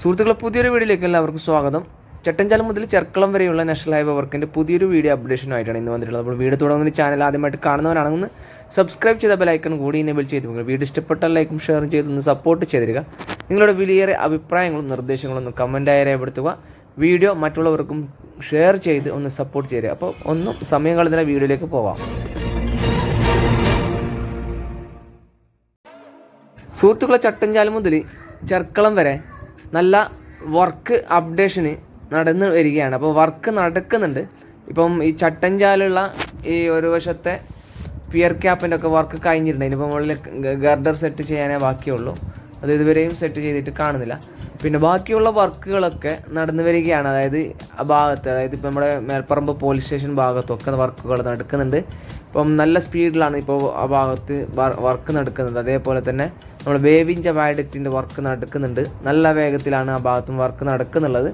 സുഹൃത്തുക്കളെ, പുതിയൊരു വീഡിയോയിലേക്ക് എല്ലാവർക്കും സ്വാഗതം. ചട്ടഞ്ചാലം മുതൽ ചെർക്കളം വരെയുള്ള നാഷണൽ ഹൈവേ വർക്കിൻ്റെ പുതിയൊരു വീഡിയോ അപ്ഡേഷനുമായിട്ടാണ് ഇന്ന് വന്നിട്ടുള്ളത്. അപ്പോൾ വീഡിയോ തുടങ്ങുന്ന ചാനൽ ആദ്യമായിട്ട് കാണുന്നവരാണെന്ന് സബ്സ്ക്രൈബ് ചെയ്ത ബെലൈക്കൺ കൂടി ഇനേബിൾ ചെയ്ത് പോകുക. വീഡിയോ ഇഷ്ടപ്പെട്ടാൽ ലൈക്കും ഷെയറും ചെയ്തൊന്ന് സപ്പോർട്ട് ചെയ്തിരിക്കുക. നിങ്ങളുടെ വിലയേറെ അഭിപ്രായങ്ങളും നിർദ്ദേശങ്ങളും ഒന്ന് കമൻറ്റായി രേഖപ്പെടുത്തുക. വീഡിയോ മറ്റുള്ളവർക്കും ഷെയർ ചെയ്ത് ഒന്ന് സപ്പോർട്ട് ചെയ്യുക. അപ്പോൾ ഒന്നും സമയം കളയുന്ന വീഡിയോയിലേക്ക് പോവാം. സുഹൃത്തുക്കളെ, ചട്ടഞ്ചാലം മുതൽ ചെർക്കളം വരെ നല്ല വർക്ക് അപ്ഡേഷന് നടന്നു വരികയാണ്. അപ്പോൾ വർക്ക് നടക്കുന്നുണ്ട്. ഇപ്പം ഈ ചട്ടഞ്ചാലുള്ള ഈ ഒരു വശത്തെ പിയർ ക്യാപ്പിൻ്റെ ഒക്കെ വർക്ക് കഴിഞ്ഞിട്ടുണ്ട്. ഇനിയിപ്പോൾ മുകളിൽ ഗർഡർ സെറ്റ് ചെയ്യാനേ ബാക്കിയുള്ളൂ. അത് ഇതുവരെയും സെറ്റ് ചെയ്തിട്ട് കാണുന്നില്ല. പിന്നെ ബാക്കിയുള്ള വർക്കുകളൊക്കെ നടന്നു വരികയാണ്. അതായത് ആ ഭാഗത്ത്, അതായത് ഇപ്പോൾ നമ്മുടെ മേൽപ്പറമ്പ് പോലീസ് സ്റ്റേഷൻ ഭാഗത്തൊക്കെ വർക്കുകൾ നടക്കുന്നുണ്ട്. ഇപ്പം നല്ല സ്പീഡിലാണ് ഇപ്പോൾ ആ ഭാഗത്ത് വർക്ക് നടക്കുന്നത്. അതേപോലെ തന്നെ നമ്മൾ വേവിഞ്ച വയഡക്റ്റിൻ്റെ വർക്ക് നടക്കുന്നുണ്ട്. നല്ല വേഗത്തിലാണ് ആ ഭാഗത്തും വർക്ക് നടക്കുന്നുള്ളത്.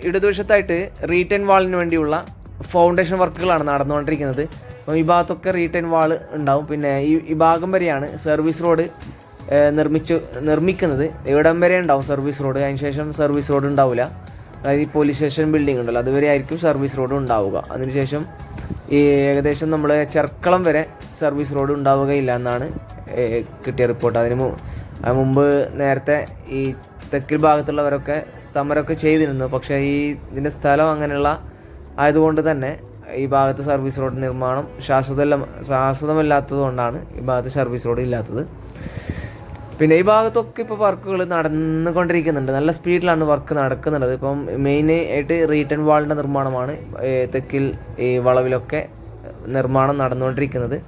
ഇടതുവശത്തായിട്ട് റീറ്റേൺ വാളിന് വേണ്ടിയുള്ള ഫൗണ്ടേഷൻ വർക്കുകളാണ് നടന്നുകൊണ്ടിരിക്കുന്നത്. അപ്പം ഈ ഭാഗത്തൊക്കെ റീറ്റേൺ വാൾ ഉണ്ടാവും. പിന്നെ ഈ ഭാഗം വരെയാണ് സർവീസ് റോഡ് നിർമ്മിക്കുന്നത്. ഇവിടം വരെ ഉണ്ടാവും സർവീസ് റോഡ്. അതിനുശേഷം സർവീസ് റോഡ് ഉണ്ടാവില്ല. അതായത് ഈ പോലീസ് സ്റ്റേഷൻ ബിൽഡിംഗ് ഉണ്ടല്ലോ, അതുവരെ ആയിരിക്കും സർവീസ് റോഡ് ഉണ്ടാവുക. അതിനുശേഷം ഈ ഏകദേശം നമ്മൾ ചെർക്കളം വരെ സർവീസ് റോഡ് ഉണ്ടാവുകയില്ല എന്നാണ് കിട്ടിയ റിപ്പോർട്ട്. അതിന് മുമ്പ് നേരത്തെ ഈ തെക്കിൽ ഭാഗത്തുള്ളവരൊക്കെ സമരമൊക്കെ ചെയ്തിരുന്നു. പക്ഷേ ഇതിൻ്റെ സ്ഥലം അങ്ങനെയുള്ള ആയതുകൊണ്ട് തന്നെ ഈ ഭാഗത്ത് സർവീസ് റോഡ് നിർമ്മാണം ശാശ്വതമല്ലാത്തത് കൊണ്ടാണ് ഈ ഭാഗത്ത് സർവീസ് റോഡ് ഇല്ലാത്തത്. പിന്നെ ഈ ഭാഗത്തൊക്കെ ഇപ്പോൾ വർക്കുകൾ നടന്നുകൊണ്ടിരിക്കുന്നുണ്ട്. നല്ല സ്പീഡിലാണ് വർക്ക് നടക്കുന്നുള്ളത്. ഇപ്പം മെയിനായിട്ട് റീറ്റേൺ വാളിൻ്റെ നിർമ്മാണമാണ് തെക്കിൽ ഈ വളവിലൊക്കെ നിർമ്മാണം നടന്നുകൊണ്ടിരിക്കുന്നത്.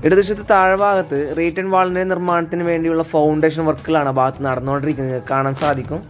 ഇടതുവശത്ത് താഴ്ഭാഗത്ത് റീറ്റേൺ വാളിൻ്റെ നിർമ്മാണത്തിന് വേണ്ടിയുള്ള ഫൗണ്ടേഷൻ വർക്കുകളാണ് ആ ഭാഗത്ത് നടന്നുകൊണ്ടിരിക്കുന്നത്, കാണാൻ സാധിക്കും.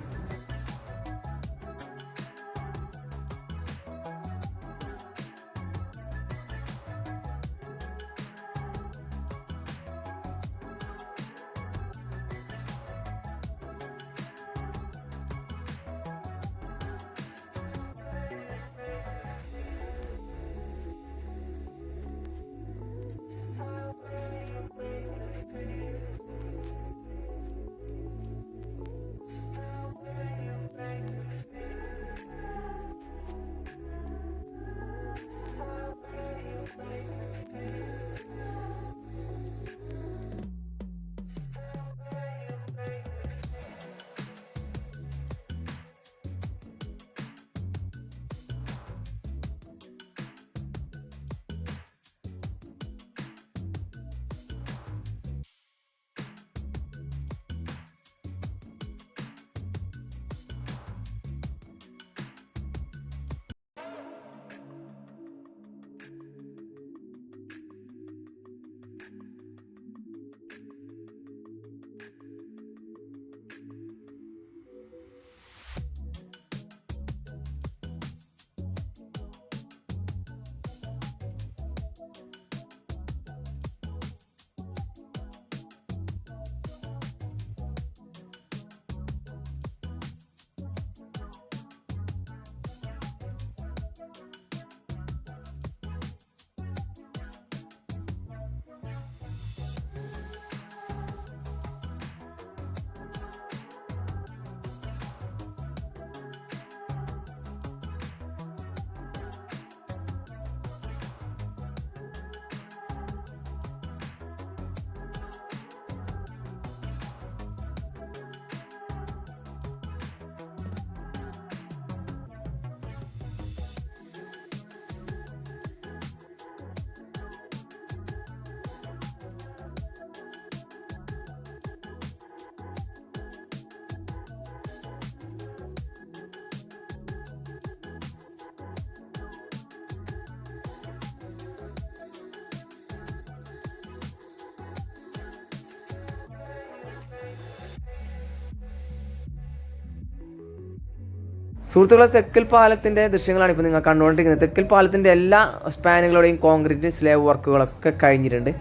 സുഹൃത്തുക്കളെ, തെക്കൽ പാലത്തിൻ്റെ ദൃശ്യങ്ങളാണ് ഇപ്പോൾ നിങ്ങൾ കണ്ടുകൊണ്ടിരിക്കുന്നത്. തെക്കൽ പാലത്തിൻ്റെ എല്ലാ സ്പാനുകളുടെയും കോൺക്രീറ്റ് സ്ലേവ് വർക്കുകളൊക്കെ കഴിഞ്ഞിട്ടുണ്ട്.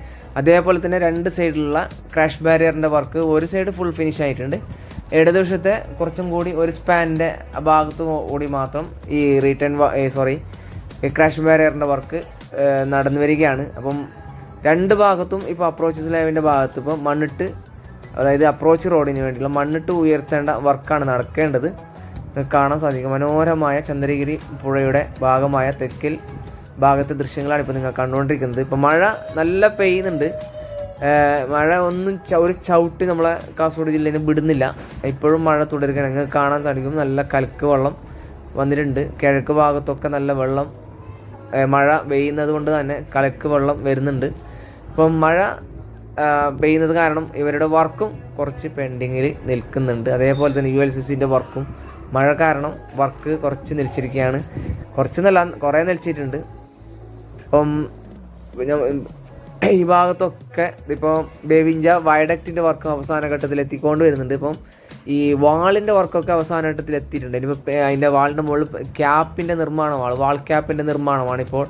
അതേപോലെ തന്നെ രണ്ട് സൈഡിലുള്ള ക്രാഷ് ബാരിയറിൻ്റെ വർക്ക് ഒരു സൈഡ് ഫുൾ ഫിനിഷ് ആയിട്ടുണ്ട്. ഇടതുവശത്തെ കുറച്ചും കൂടി ഒരു സ്പാനിൻ്റെ ഭാഗത്ത് കൂടി മാത്രം ഈ ക്രാഷ് ബാരിയറിൻ്റെ വർക്ക് നടന്നു വരികയാണ്. അപ്പം രണ്ട് ഭാഗത്തും ഇപ്പോൾ അപ്രോച്ച് സ്ലേവിൻ്റെ ഭാഗത്ത് ഇപ്പോൾ മണ്ണിട്ട്, അതായത് അപ്രോച്ച് റോഡിന് വേണ്ടിയുള്ള മണ്ണിട്ട് ഉയർത്തേണ്ട വർക്കാണ് നടക്കേണ്ടത്. കാണാൻ സാധിക്കും. മനോഹരമായ ചന്ദ്രഗിരി പുഴയുടെ ഭാഗമായ തെക്കൽ ഭാഗത്തെ ദൃശ്യങ്ങളാണ് ഇപ്പോൾ നിങ്ങൾ കണ്ടുകൊണ്ടിരിക്കുന്നത്. ഇപ്പോൾ മഴ നല്ല പെയ്യുന്നുണ്ട്. മഴ ഒന്നും ഒരു ചവിട്ട് നമ്മളെ കാസർഗോഡ് ജില്ലയിൽ വിടുന്നില്ല. ഇപ്പോഴും മഴ തുടരുകയാണ്. നിങ്ങൾക്ക് കാണാൻ സാധിക്കും. നല്ല കലക്ക് വെള്ളം വന്നിട്ടുണ്ട്. കിഴക്ക് ഭാഗത്തൊക്കെ നല്ല വെള്ളം, മഴ പെയ്യുന്നത് കൊണ്ട് തന്നെ കലക്ക് വെള്ളം വരുന്നുണ്ട്. ഇപ്പം മഴ പെയ്യുന്നത് കാരണം ഇവരുടെ വർക്കും കുറച്ച് പെൻഡിങ്ങിൽ നിൽക്കുന്നുണ്ട്. അതേപോലെ തന്നെ ULCCൻ്റെ വർക്കും മഴ കാരണം വർക്ക് കുറച്ച് നിൽച്ചിരിക്കുകയാണ്. കുറേ നിൽച്ചിട്ടുണ്ട്. അപ്പം ഈ ഭാഗത്തൊക്കെ ഇപ്പോൾ ബേവിഞ്ച വയഡക്റ്റിൻ്റെ വർക്ക് അവസാന ഘട്ടത്തിൽ എത്തിക്കൊണ്ട് വരുന്നുണ്ട്. ഇപ്പം ഈ വാളിൻ്റെ വർക്കൊക്കെ അവസാന ഘട്ടത്തിൽ എത്തിയിട്ടുണ്ട്. ഇനിയിപ്പോൾ അതിൻ്റെ വാളിൻ്റെ മുകളിൽ ക്യാപ്പിൻ്റെ നിർമ്മാണമാണ്, വാൾ ക്യാപ്പിൻ്റെ നിർമ്മാണമാണ് ഇപ്പോൾ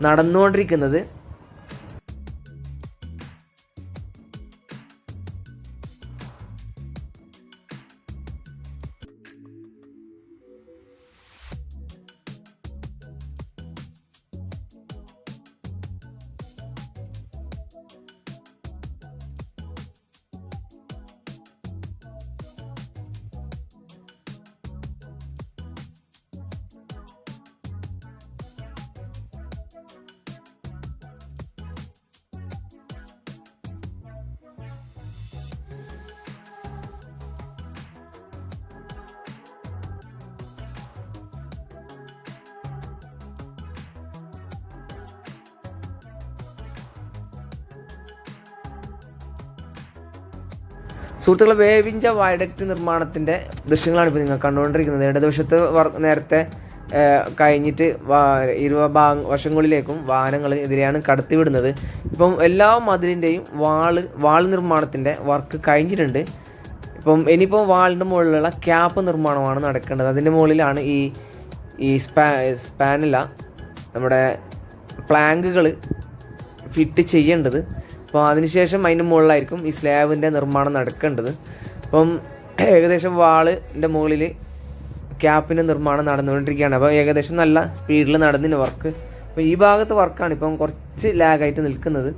നടന്നുകൊണ്ടിരിക്കുന്നത്. സുഹൃത്തുക്കളെ, വേവിഞ്ച വയഡക്റ്റ് നിർമ്മാണത്തിൻ്റെ ദൃശ്യങ്ങളാണ് ഇപ്പോൾ നിങ്ങൾ കണ്ടുകൊണ്ടിരിക്കുന്നത്. ഇടതുവശത്ത് നേരത്തെ കഴിഞ്ഞിട്ട് വശങ്ങളിലേക്കും വാഹനങ്ങൾ ഇതിലെയാണ് കടത്തിവിടുന്നത്. ഇപ്പം എല്ലാ മതിലിൻ്റെയും വാൾ നിർമ്മാണത്തിൻ്റെ വർക്ക് കഴിഞ്ഞിട്ടുണ്ട്. ഇനിയിപ്പം വാളിൻ്റെ മുകളിലുള്ള ക്യാപ്പ് നിർമ്മാണമാണ് നടക്കേണ്ടത്. അതിൻ്റെ മുകളിലാണ് ഈ സ്പാനില്ല നമ്മുടെ പ്ലാങ്കുകൾ ഫിറ്റ് ചെയ്യേണ്ടത്. അപ്പോൾ അതിനുശേഷം അതിൻ്റെ മുകളിലായിരിക്കും ഈ സ്ലാബിൻ്റെ നിർമ്മാണം നടക്കേണ്ടത്. ഏകദേശം വാളിൻ്റെ മുകളിൽ ക്യാപ്പിൻ്റെ നിർമ്മാണം നടന്നുകൊണ്ടിരിക്കുകയാണ്. അപ്പോൾ ഏകദേശം നല്ല സ്പീഡിൽ നടന്നിന് വർക്ക്. അപ്പോൾ ഈ ഭാഗത്ത് വർക്കാണ് ഇപ്പം കുറച്ച് ലാഗായിട്ട് നിൽക്കുന്നത്.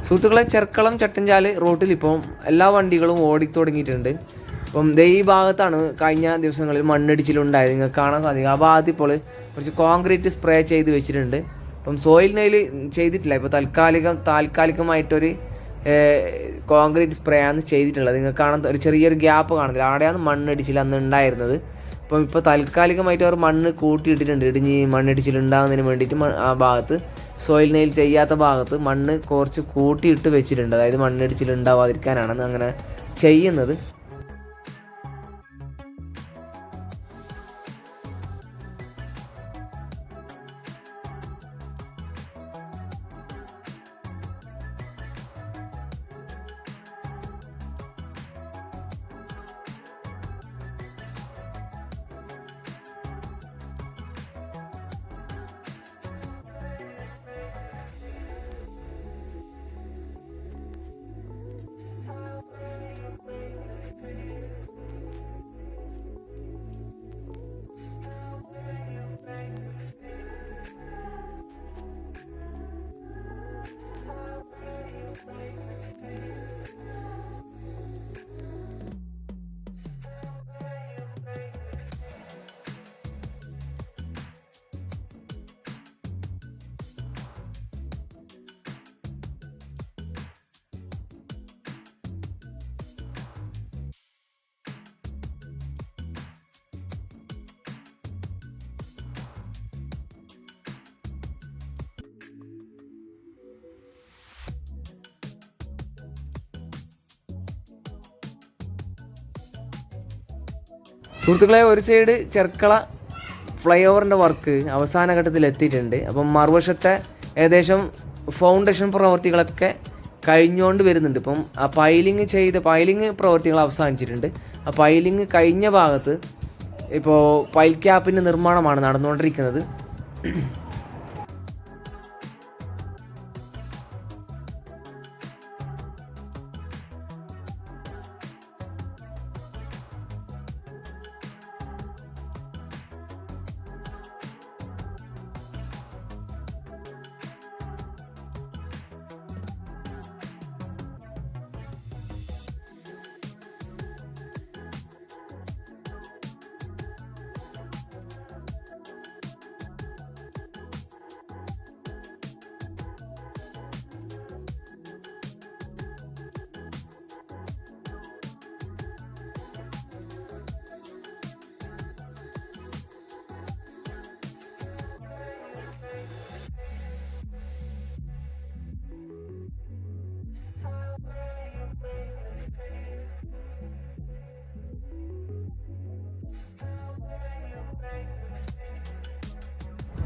സുഹൃത്തുക്കളെ, ചെർക്കളം ചട്ടഞ്ചാല് റോട്ടിൽ ഇപ്പം എല്ലാ വണ്ടികളും ഓടിത്തുടങ്ങിയിട്ടുണ്ട്. ഈ ഭാഗത്താണ് കഴിഞ്ഞ ദിവസങ്ങളിൽ മണ്ണിടിച്ചിലുണ്ടായത്. നിങ്ങൾക്ക് കാണാൻ സാധിക്കും. ആ ഭാഗത്ത് ഇപ്പോൾ കുറച്ച് കോൺക്രീറ്റ് സ്പ്രേ ചെയ്ത് വെച്ചിട്ടുണ്ട്. സോയിൽ നെയിൽ ചെയ്തിട്ടില്ല. ഇപ്പോൾ താൽക്കാലികമായിട്ടൊരു കോൺക്രീറ്റ് സ്പ്രേ ആണ് ചെയ്തിട്ടുള്ളത്. നിങ്ങൾക്ക് കാണാൻ ഒരു ചെറിയൊരു ഗ്യാപ്പ് കാണുന്നില്ല. അവിടെയാണ് മണ്ണിടിച്ചിൽ അന്ന് ഉണ്ടായിരുന്നത്. ഇപ്പോൾ താൽക്കാലികമായിട്ട് അവർ മണ്ണ് കൂട്ടിയിട്ടിട്ടുണ്ട്. ഇടിഞ്ഞ് മണ്ണിടിച്ചിലുണ്ടാകുന്നതിന് വേണ്ടിയിട്ട് ആ ഭാഗത്ത് സോയിൽ നെയിൽ ചെയ്യാത്ത ഭാഗത്ത് മണ്ണ് കുറച്ച് കൂട്ടിയിട്ട് വെച്ചിട്ടുണ്ട്. അതായത് മണ്ണിടിച്ചിലുണ്ടാവാതിരിക്കാനാണ് അങ്ങനെ ചെയ്യുന്നത്. സുഹൃത്തുക്കളെ, ഒരു സൈഡ് ചെർക്കള ഫ്ലൈ ഓവറിൻ്റെ വർക്ക് അവസാന ഘട്ടത്തിൽ എത്തിയിട്ടുണ്ട്. അപ്പം മറുവശത്തെ ഏകദേശം ഫൗണ്ടേഷൻ പ്രവർത്തികളൊക്കെ കഴിഞ്ഞുകൊണ്ട് വരുന്നുണ്ട്. ഇപ്പം ആ പൈലിങ് പ്രവർത്തികൾ അവസാനിച്ചിട്ടുണ്ട്. ആ പൈലിങ് കഴിഞ്ഞ ഭാഗത്ത് ഇപ്പോൾ പൈൽ ക്യാപ്പിൻ്റെ നിർമ്മാണമാണ് നടന്നുകൊണ്ടിരിക്കുന്നത്.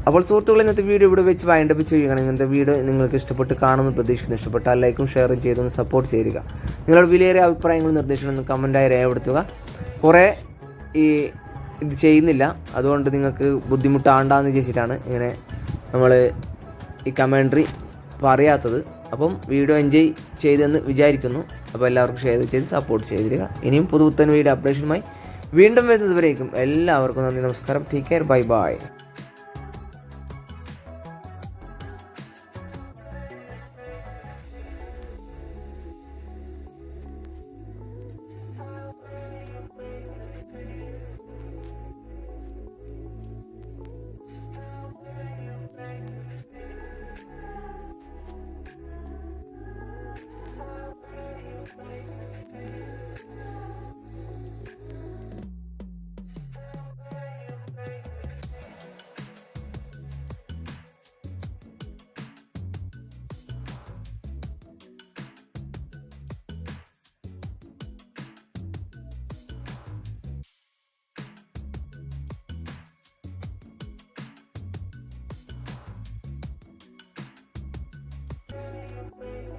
അപ്പോൾ സുഹൃത്തുക്കളെ, ഇന്നത്തെ വീഡിയോ ഇവിടെ വെച്ച് വൈൻഡപ്പ് ചെയ്യുകയാണ്. ഇങ്ങനത്തെ വീഡിയോ നിങ്ങൾക്ക് ഇഷ്ടപ്പെട്ട് കാണുമെന്ന് പ്രതീക്ഷിക്കുന്നു. ഇഷ്ടപ്പെട്ടാൽ ലൈക്കും ഷെയറും ചെയ്തൊന്ന് സപ്പോർട്ട് ചെയ്യുക. നിങ്ങളുടെ വിലയേറിയ അഭിപ്രായങ്ങളും നിർദ്ദേശങ്ങളൊന്നും കമൻറ്റായി രേഖപ്പെടുത്തുക. കുറേ ഇത് ചെയ്യുന്നില്ല, അതുകൊണ്ട് നിങ്ങൾക്ക് ബുദ്ധിമുട്ടാണ്ടാന്ന് വിചാരിച്ചിട്ടാണ് ഇങ്ങനെ നമ്മൾ ഈ കമൻട്രി പറയാത്തത്. അപ്പം വീഡിയോ എൻജോയ് ചെയ്തെന്ന് വിചാരിക്കുന്നു. അപ്പോൾ എല്ലാവർക്കും ഷെയർ ചെയ്ത് സപ്പോർട്ട് ചെയ്തിരിക. ഇനിയും പുതുപുത്തൻ വീഡിയോ അപ്ഡേഷനുമായി വീണ്ടും വരുന്നതുവരേക്കും എല്ലാവർക്കും നന്ദി, നമസ്കാരം. Take care, bye bye. Way